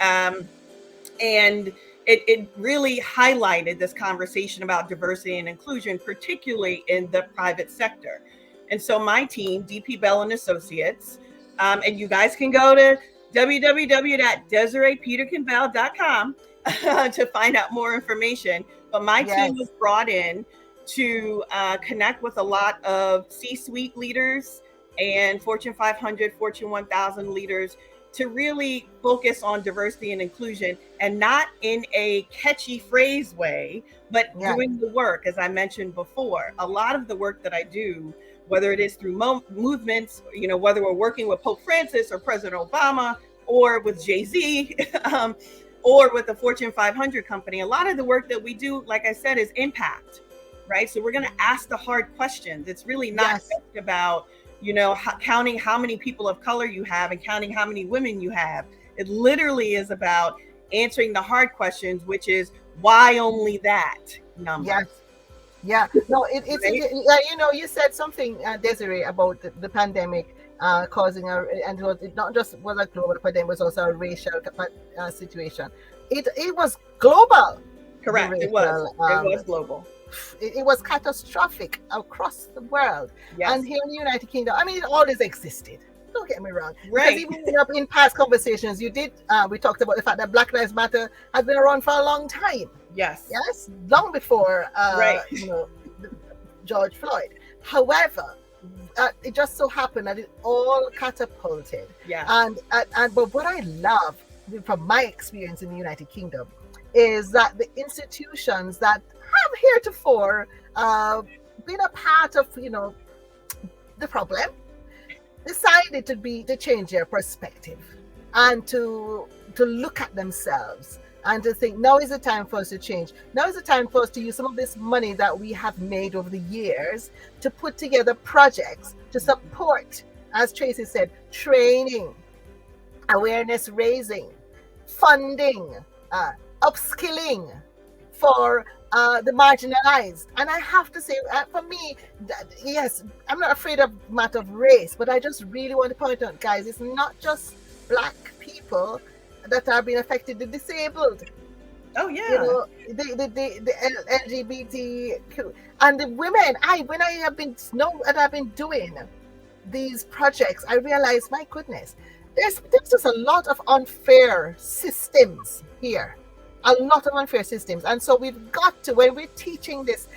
and it really highlighted this conversation about diversity and inclusion, particularly in the private sector. And so my team, DP Bell and Associates, and you guys can go to www.DesireePeterkinBell.com to find out more information. But my team was brought in to connect with a lot of C-suite leaders and Fortune 500, Fortune 1000 leaders to really focus on diversity and inclusion, and not in a catchy phrase way, but doing the work. As I mentioned before, a lot of the work that I do, whether it is through movements, whether we're working with Pope Francis or President Obama or with Jay-Z, or with the Fortune 500 company, a lot of the work that we do, like I said, is impact, right? So we're going to ask the hard questions. It's really not just about, counting how many people of color you have and counting how many women you have. It literally is about answering the hard questions, which is why only that number? Yes. Yeah. No, you said something, Desiree, about the pandemic causing and it not just was a global pandemic, it was also a racial situation. It was global. Correct. It was global. It was catastrophic across the world. Yes. And here in the United Kingdom, I mean, it always existed. Don't get me wrong. Right. Because even in past conversations, we talked about the fact that Black Lives Matter has been around for a long time. Yes. Yes. Long before, George Floyd. However, it just so happened that it all catapulted. Yeah. But what I love from my experience in the United Kingdom is that the institutions that have heretofore been a part of the problem decided to change their perspective and to look at themselves and to think, now is the time for us to change. Now is the time for us to use some of this money that we have made over the years to put together projects to support, as Tracey said, training, awareness raising, funding, upskilling for the marginalized. And I have to say, for me, yes, I'm not afraid of the matter of race, but I just really want to point out, guys, it's not just Black people that are being affected, the disabled. Oh yeah. The LGBTQ and the women. When I have been doing these projects, I realized, my goodness, there's just a lot of unfair systems here. A lot of unfair systems. And so we've got to, when we're teaching this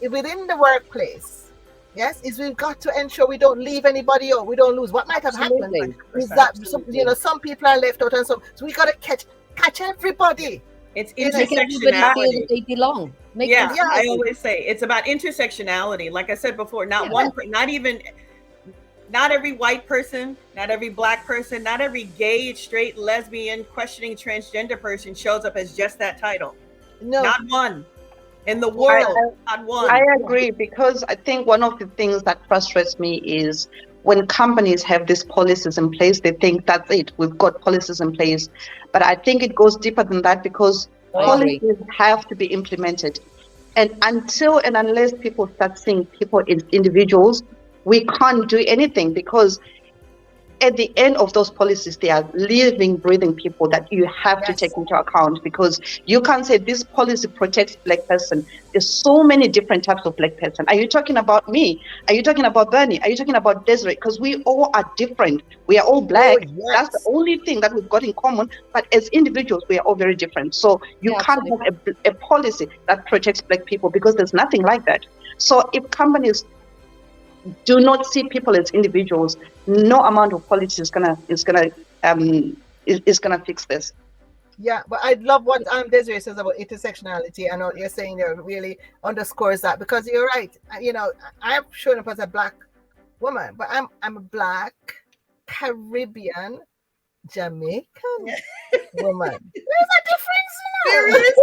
within the workplace, we've got to ensure we don't leave anybody out, we don't lose. What might have happened is that some people are left out, and so we got to catch everybody. It's intersectionality. They belong. I always say it's about intersectionality. Like I said before, not every white person, not every Black person, not every gay, straight, lesbian, questioning transgender person shows up as just that title. No, not one in the world. Not one. I agree, because I think one of the things that frustrates me is when companies have these policies in place, they think that's it. We've got policies in place, but I think it goes deeper than that, because policies have to be implemented, and until and unless people start seeing people as individuals, we can't do anything, because at the end of those policies, they are living, breathing people that you have to take into account, because you can't say this policy protects Black person. There's so many different types of Black person. Are you talking about me? Are you talking about Bernie? Are you talking about Desiree? Because we all are different. We are all Black. That's the only thing that we've got in common. But as individuals, we are all very different. So you can't have a policy that protects Black people, because there's nothing like that. So if companies do not see people as individuals, no amount of policy is gonna fix this. Yeah, but I love what Desiree says about intersectionality, and what you're saying there really underscores that, because you're right. I'm showing up as a Black woman, but I'm a Black Caribbean Jamaican woman. There's a difference. There is.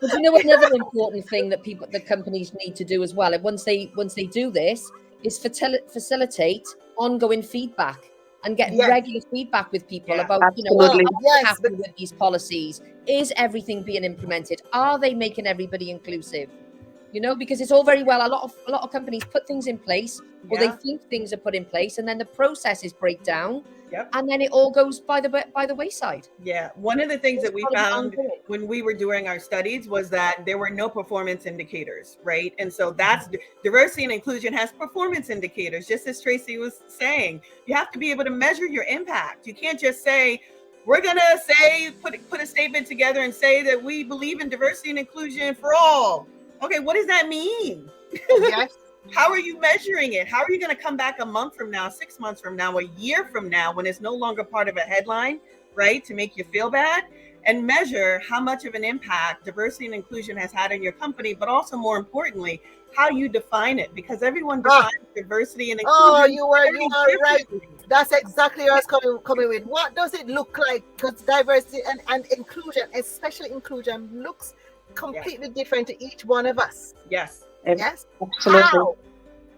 But another important thing that the companies need to do as well, and once they do this, is facilitate ongoing feedback and get regular feedback with people about, are you happy with these policies? Is everything being implemented? Are they making everybody inclusive? Because it's all very well. A lot of companies put things in place, or they think things are put in place, and then the processes break down. Yep. And then it all goes by the wayside. Yeah. One of the things that we found when we were doing our studies was that there were no performance indicators, right? And so that's diversity and inclusion has performance indicators, just as Tracey was saying. You have to be able to measure your impact. You can't just say, we're going to put a statement together and say that we believe in diversity and inclusion for all. Okay, what does that mean? Yes. How are you measuring it? How are you going to come back a month from now, 6 months from now, a year from now, when it's no longer part of a headline, right, to make you feel bad, and measure how much of an impact diversity and inclusion has had in your company, but also more importantly, how you define it, because everyone defines diversity and inclusion. Oh, you are right. That's exactly what I was coming with. What does it look like? Because diversity and inclusion, especially inclusion, looks completely different to each one of us. Yes. Yes. Absolutely. How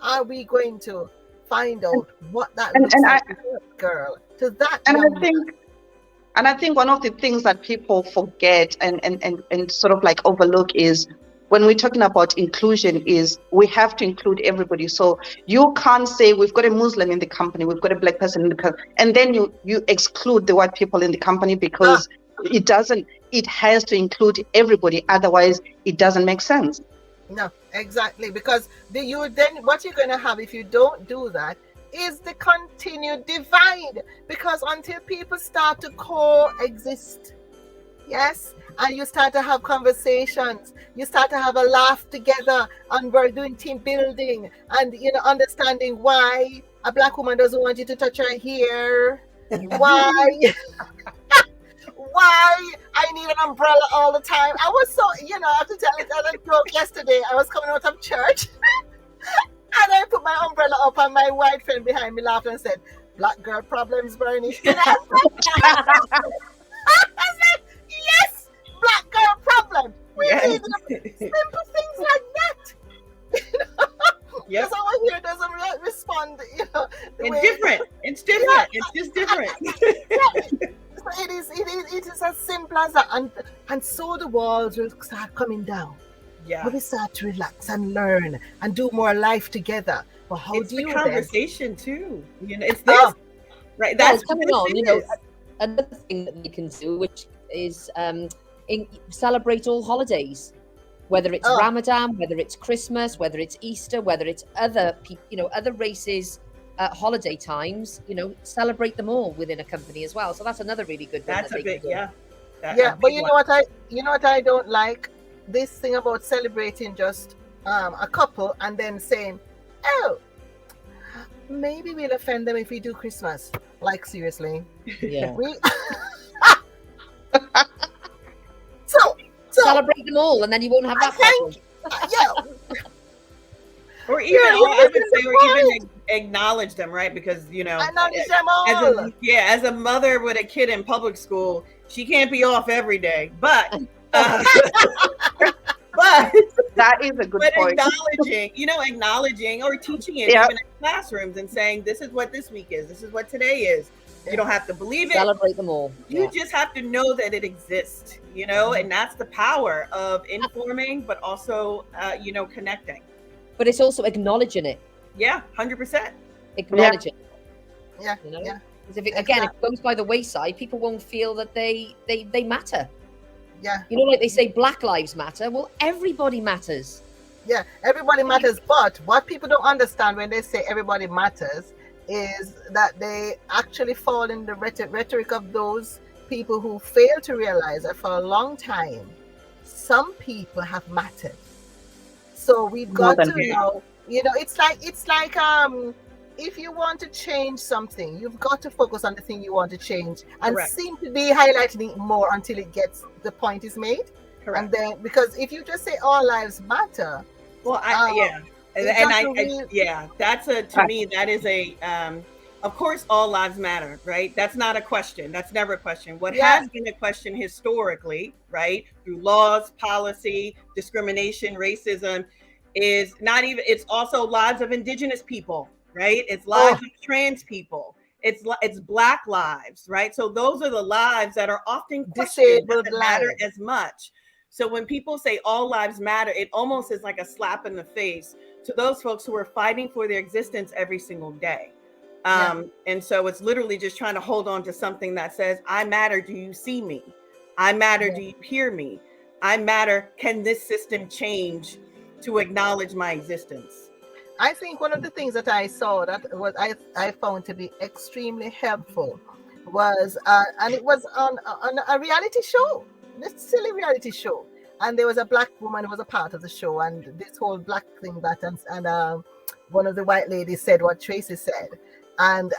are we going to find out what that looks like, girl? To that. And I think one of the things that people forget and sort of like overlook is when we're talking about inclusion is we have to include everybody. So you can't say we've got a Muslim in the company, we've got a black person in the company, and then you exclude the white people in the company, because it doesn't. It has to include everybody. Otherwise, it doesn't make sense. No, exactly. Because then what you're going to have if you don't do that is the continued divide, because until people start to coexist, yes, and you start to have conversations, you start to have a laugh together, and we're doing team building, and understanding why a black woman doesn't want you to touch her hair, why I need an umbrella all the time. I was so, I have to tell you that joke yesterday. I was coming out of church and I put my umbrella up, and my white friend behind me laughed and said, "Black girl problems, Bernie." And I said, yes, black girl problem. We need simple things like that. Yep. Because our hair doesn't respond, It's different. It's different. It's just different. It is as simple as that, and so the walls will start coming down. Yeah. When we start to relax and learn and do more life together. But how it's do the you conversation too? It's this, right? That's coming on. Another thing that we can do, which is celebrate all holidays, whether it's Ramadan, whether it's Christmas, whether it's Easter, whether it's other races. Holiday times, celebrate them all within a company as well. So that's another really good one. That's a big, yeah. But you know what I don't like? This thing about celebrating just a couple and then saying, "Oh, maybe we'll offend them if we do Christmas." Like, seriously. Yeah. So celebrate them all, and then you won't have that problem. Yeah. Or even, I would say, or even acknowledge them, right? Because acknowledge them all. As a mother with a kid in public school, she can't be off every day, but that is a good point. Acknowledging or teaching it even in classrooms and saying, "This is what this week is. This is what today is." You don't have to believe it. Celebrate them all. You just have to know that it exists. And that's the power of informing, but also connecting. But it's also acknowledging it. Yeah, 100%. Acknowledge it. Yeah. Because if it goes by the wayside, people won't feel that they matter. Yeah. Like they say Black Lives Matter. Well, everybody matters. Yeah, everybody matters. But what people don't understand when they say everybody matters is that they actually fall in the rhetoric of those people who fail to realize that for a long time, some people have mattered. So we've got to know, it's like if you want to change something, you've got to focus on the thing you want to change and seem to be highlighting it more until the point is made. Correct. And then, because if you just say all lives matter, well, that's to me, that is of course, all lives matter, right? That's not a question. That's never a question. What has been a question historically, right, through laws, policy, discrimination, racism, is not even, it's also lives of Indigenous people, right? It's lives of trans people. It's Black lives, right? So those are the lives that are often questioned, doesn't matter as much. So when people say all lives matter, it almost is like a slap in the face to those folks who are fighting for their existence every single day. And so it's literally just trying to hold on to something that says, I matter. Do you see me? I matter. Do you hear me? I matter. Can this system change to acknowledge my existence? I think one of the things that I saw that was I found to be extremely helpful was, and it was on a reality show, this silly reality show. and there was a black woman who was a part of the show, and this whole black thing that, and one of the white ladies said what Tracey said, and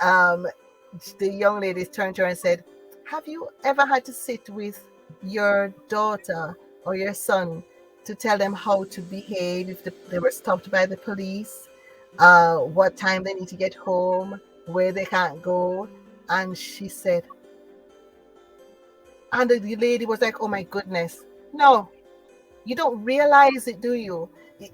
the young lady turned to her and said, have you ever had to sit with your daughter or your son to tell them how to behave if they were stopped by the police, what time they need to get home, where they can't go? And she said, and the lady was like, oh my goodness, no, you don't realize it, do you?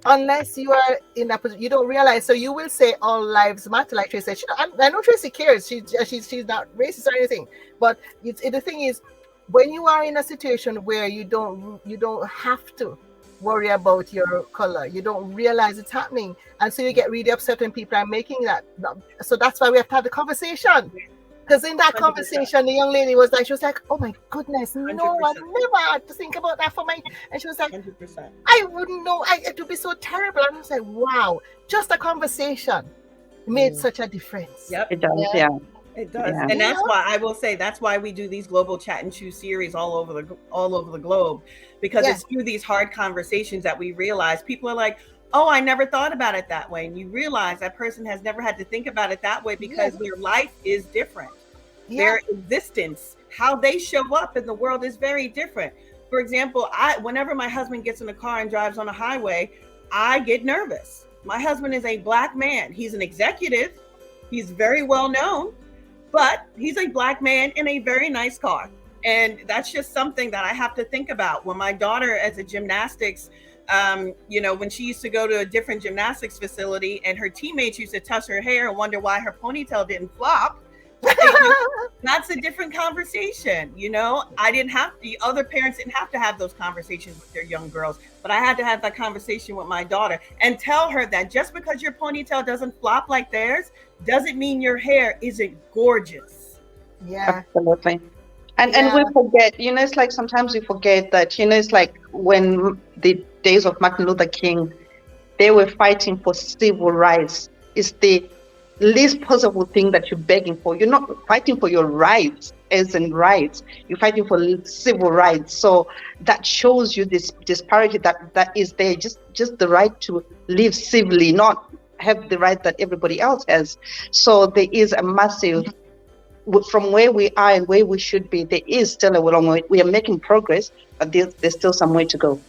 Unless you are in that position, you don't realize. So you will say all lives matter, like Tracy said. I know Tracy cares. She's not racist or anything. But the thing is, when you are in a situation where you don't have to worry about your color, you don't realize it's happening, and so you get really upset when people are making that. So that's why we have to have the conversation. Because in that 100%. Conversation, the young lady was like, oh my goodness, no, 100%. I never had to think about that for my, and she was like, 100%. I wouldn't know, it would be so terrible. And I was like, wow, just a conversation made such a difference. Yep. It does, yeah. It does. Yeah. And that's why I will say, that's why we do these global chat and choose series all over the globe, because it's through these hard conversations that we realize people are like, oh, I never thought about it that way. And you realize that person has never had to think about it that way because their life is different. Their existence, how they show up in the world is very different. For example, whenever my husband gets in the car and drives on a highway, I get nervous. My husband is a black man. He's an executive. He's very well known, but he's a black man in a very nice car. And that's just something that I have to think about. When my daughter, as a gymnastics, when she used to go to a different gymnastics facility and her teammates used to touch her hair and wonder why her ponytail didn't flop. That's a different conversation. The other parents didn't have to have those conversations with their young girls, but I had to have that conversation with my daughter and tell her that just because your ponytail doesn't flop like theirs doesn't mean your hair isn't gorgeous. Yeah, absolutely. And we forget, it's like sometimes we forget that, it's like when the days of Martin Luther King, they were fighting for civil rights. It's the least possible thing that you're begging for. You're not fighting for your rights as in rights. You're fighting for civil rights. So that shows you this disparity that is there, just the right to live civilly, not have the right that everybody else has. So there is a massive, from where we are and where we should be, there is still a long way. We are making progress, but there's still some way to go.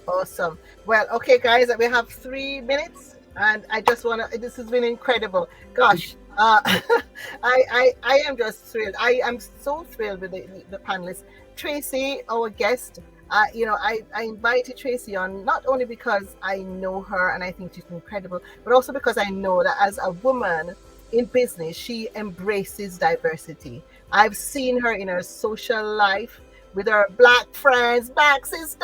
Awesome. Well, okay, guys, we have 3 minutes. And I just want to, this has been incredible. Gosh, I am just thrilled. I am so thrilled with the panelists. Tracey, our guest, I invited Tracey on not only because I know her and I think she's incredible, but also because I know that as a woman in business, she embraces diversity. I've seen her in her social life with her black friends, black sisters,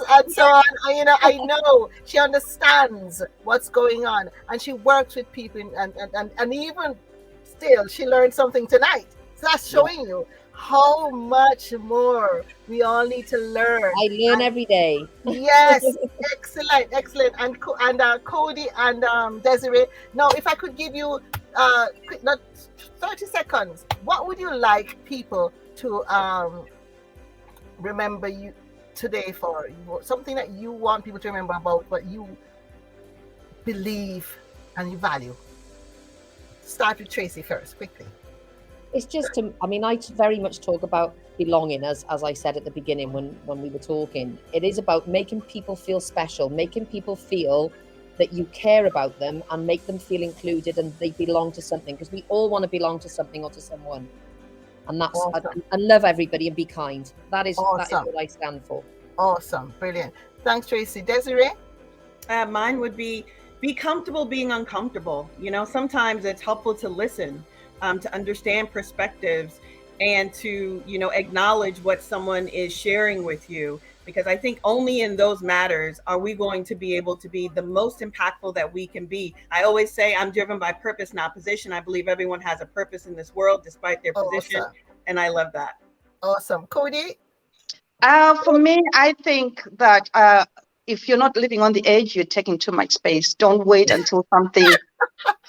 and so on. I know she understands what's going on, and she works with people, and even still, she learned something tonight. So that's showing you how much more we all need to learn. I learn every day. Yes, excellent. And Cody and Desiree. Now, if I could give you 30 seconds, what would you like people to remember you today for? Something that you want people to remember about what you believe and you value. Start with Tracey first, quickly. It's just I very much talk about belonging, as I said at the beginning when we were talking. It is about making people feel special, making people feel that you care about them and make them feel included and they belong to something, because we all want to belong to something or to someone. And that's awesome. And love everybody and be kind. That is what I stand for. Awesome, brilliant. Thanks, Tracey. Desiree? Mine would be comfortable being uncomfortable. Sometimes it's helpful to listen, to understand perspectives, and to acknowledge what someone is sharing with you. Because I think only in those matters are we going to be able to be the most impactful that we can be. I always say I'm driven by purpose, not position. I believe everyone has a purpose in this world, despite their position. And I love that. Awesome. Cody? For me, I think that if you're not living on the edge, you're taking too much space. Don't wait until something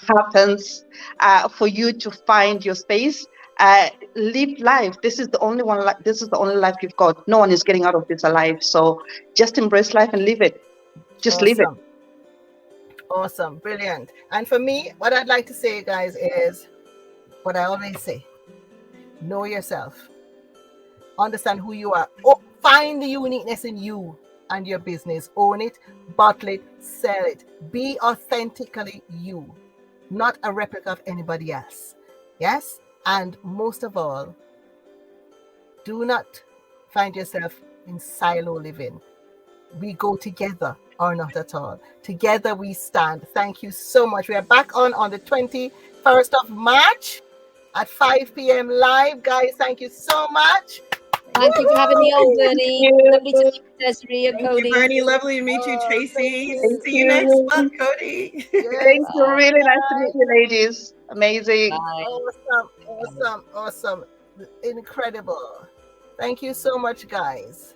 happens for you to find your space. live life. This is the only one. This is the only life you've got. No one is getting out of this alive. So just embrace life and live it. Just live it. Awesome, brilliant. And for me, what I'd like to say, guys, is what I always say: know yourself, understand who you are, find the uniqueness in you and your business, own it, bottle it, sell it. Be authentically you, not a replica of anybody else. Yes, and most of all, do not find yourself in silo living. We go together or not at all. Together we stand. Thank you so much. We are back on the 21st of March at 5 p.m. live. Guys, thank you so much. Thank you for having me on, Bernie. Lovely to meet you, Desiree and Thank Cody. you, Bernie. Lovely to meet you, Tracey. Thank See you next month, Cody. Thank you. Really nice to meet you, ladies. Amazing. Bye. Awesome. Incredible. Thank you so much, guys.